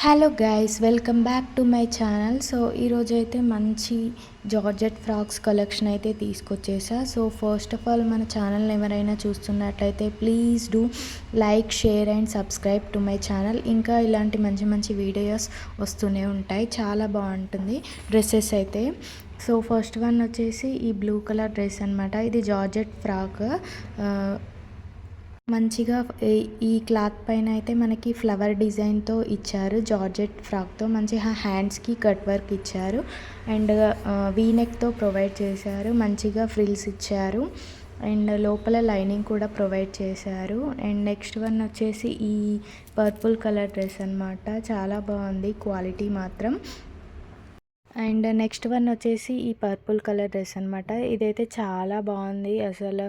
Hello guys, welcome back to my channel. So ఈరోజు అయితే మంచి జార్జెట్ ఫ్రాక్స్ కలెక్షన్ అయితే తీసుకొచ్చేసా. సో ఫస్ట్ ఆఫ్ ఆల్ మన ఛానల్ని ఎవరైనా చూస్తున్నట్లయితే please do like, share and subscribe to my channel. ఇంకా ఇలాంటి మంచి మంచి వీడియోస్ వస్తూనే ఉంటాయి. చాలా బాగుంటుంది డ్రెస్సెస్ అయితే. సో ఫస్ట్ వన్ వచ్చేసి ఈ బ్లూ కలర్ డ్రెస్ అనమాట. ఇది జార్జెట్ ఫ్రాక్. మంచిగా ఈ క్లాత్ పైన అయితే మనకి ఫ్లవర్ డిజైన్తో ఇచ్చారు. జార్జెట్ ఫ్రాక్తో మంచిగా హ్యాండ్స్కి కట్ వర్క్ ఇచ్చారు అండ్ వీనెక్తో ప్రొవైడ్ చేశారు. మంచిగా ఫ్రిల్స్ ఇచ్చారు అండ్ లోపల లైనింగ్ కూడా ప్రొవైడ్ చేశారు. అండ్ నెక్స్ట్ వన్ వచ్చేసి ఈ పర్పుల్ కలర్ డ్రెస్ అనమాట. చాలా బాగుంది క్వాలిటీ మాత్రం. అండ్ నెక్స్ట్ వన్ వచ్చేసి ఈ పర్పుల్ కలర్ డ్రెస్ అనమాట. ఇదైతే చాలా బాగుంది అసలు.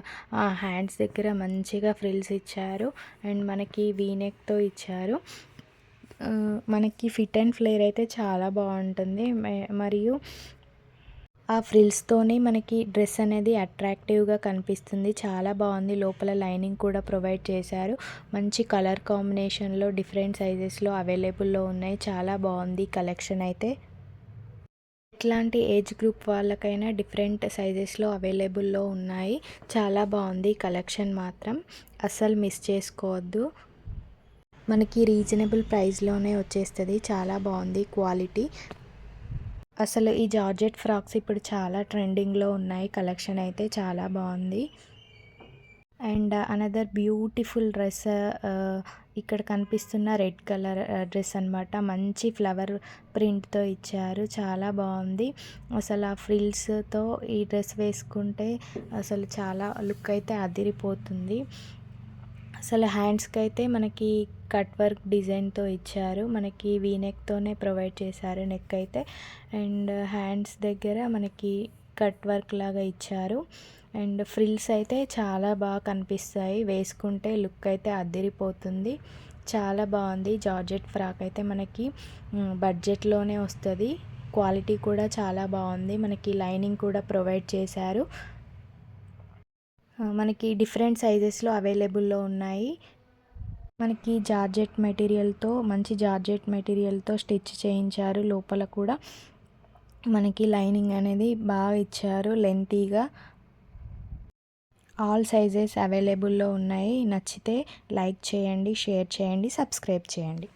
హ్యాండ్స్ దగ్గర మంచిగా ఫ్రిల్స్ ఇచ్చారు అండ్ మనకి వీనెక్తో ఇచ్చారు. మనకి ఫిట్ అండ్ ఫ్లేర్ అయితే చాలా బాగుంటుంది. మరియు ఆ ఫ్రిల్స్తోనే మనకి డ్రెస్ అనేది అట్రాక్టివ్గా కనిపిస్తుంది. చాలా బాగుంది. లోపల లైనింగ్ కూడా ప్రొవైడ్ చేశారు. మంచి కలర్ కాంబినేషన్లో డిఫరెంట్ సైజెస్లో అవైలబుల్లో ఉన్నాయి. చాలా బాగుంది కలెక్షన్ అయితే. ఎట్లాంటి ఏజ్ గ్రూప్ వాళ్ళకైనా డిఫరెంట్ సైజెస్లో అవైలబుల్లో ఉన్నాయి. చాలా బాగుంది కలెక్షన్ మాత్రం. అస్సలు మిస్ చేసుకోవద్దు. మనకి రీజనబుల్ ప్రైస్లోనే వచ్చేస్తుంది. చాలా బాగుంది క్వాలిటీ. అసలు ఈ జార్జెట్ ఫ్రాక్స్ ఇప్పుడు చాలా ట్రెండింగ్లో ఉన్నాయి. కలెక్షన్ అయితే చాలా బాగుంది. అండ్ అనదర్ బ్యూటిఫుల్ డ్రెస్ ఇక్కడ కనిపిస్తున్న రెడ్ కలర్ డ్రెస్ అనమాట. మంచి ఫ్లవర్ ప్రింట్తో ఇచ్చారు. చాలా బాగుంది. అసలు ఆ ఫ్రిల్స్తో ఈ డ్రెస్ వేసుకుంటే అసలు చాలా లుక్ అయితే అదిరిపోతుంది. అసలు హ్యాండ్స్కి అయితే మనకి కట్ వర్క్ డిజైన్తో ఇచ్చారు. మనకి వీనెక్తోనే ప్రొవైడ్ చేశారు నెక్ అయితే. అండ్ హ్యాండ్స్ దగ్గర మనకి కట్ వర్క్ లాగా ఇచ్చారు. అండ్ ఫ్రిల్స్ అయితే చాలా బాగా కనిపిస్తాయి. వేసుకుంటే లుక్ అయితే అదిరిపోతుంది. చాలా బాగుంది. జార్జెట్ ఫ్రాక్ అయితే మనకి బడ్జెట్లోనే వస్తుంది. క్వాలిటీ కూడా చాలా బాగుంది. మనకి లైనింగ్ కూడా ప్రొవైడ్ చేశారు. మనకి డిఫరెంట్ సైజెస్లో అవైలబుల్లో ఉన్నాయి. మనకి జార్జెట్ మెటీరియల్తో మంచి జార్జెట్ మెటీరియల్తో స్టిచ్ చేయించారు. లోపల కూడా మనకి లైనింగ్ అనేది బాగా ఇచ్చారు లెంతీగా. ఆల్ సైజెస్ అవైలబుల్లో ఉన్నాయి. నచ్చితే లైక్ చేయండి, షేర్ చేయండి, సబ్స్క్రైబ్ చేయండి.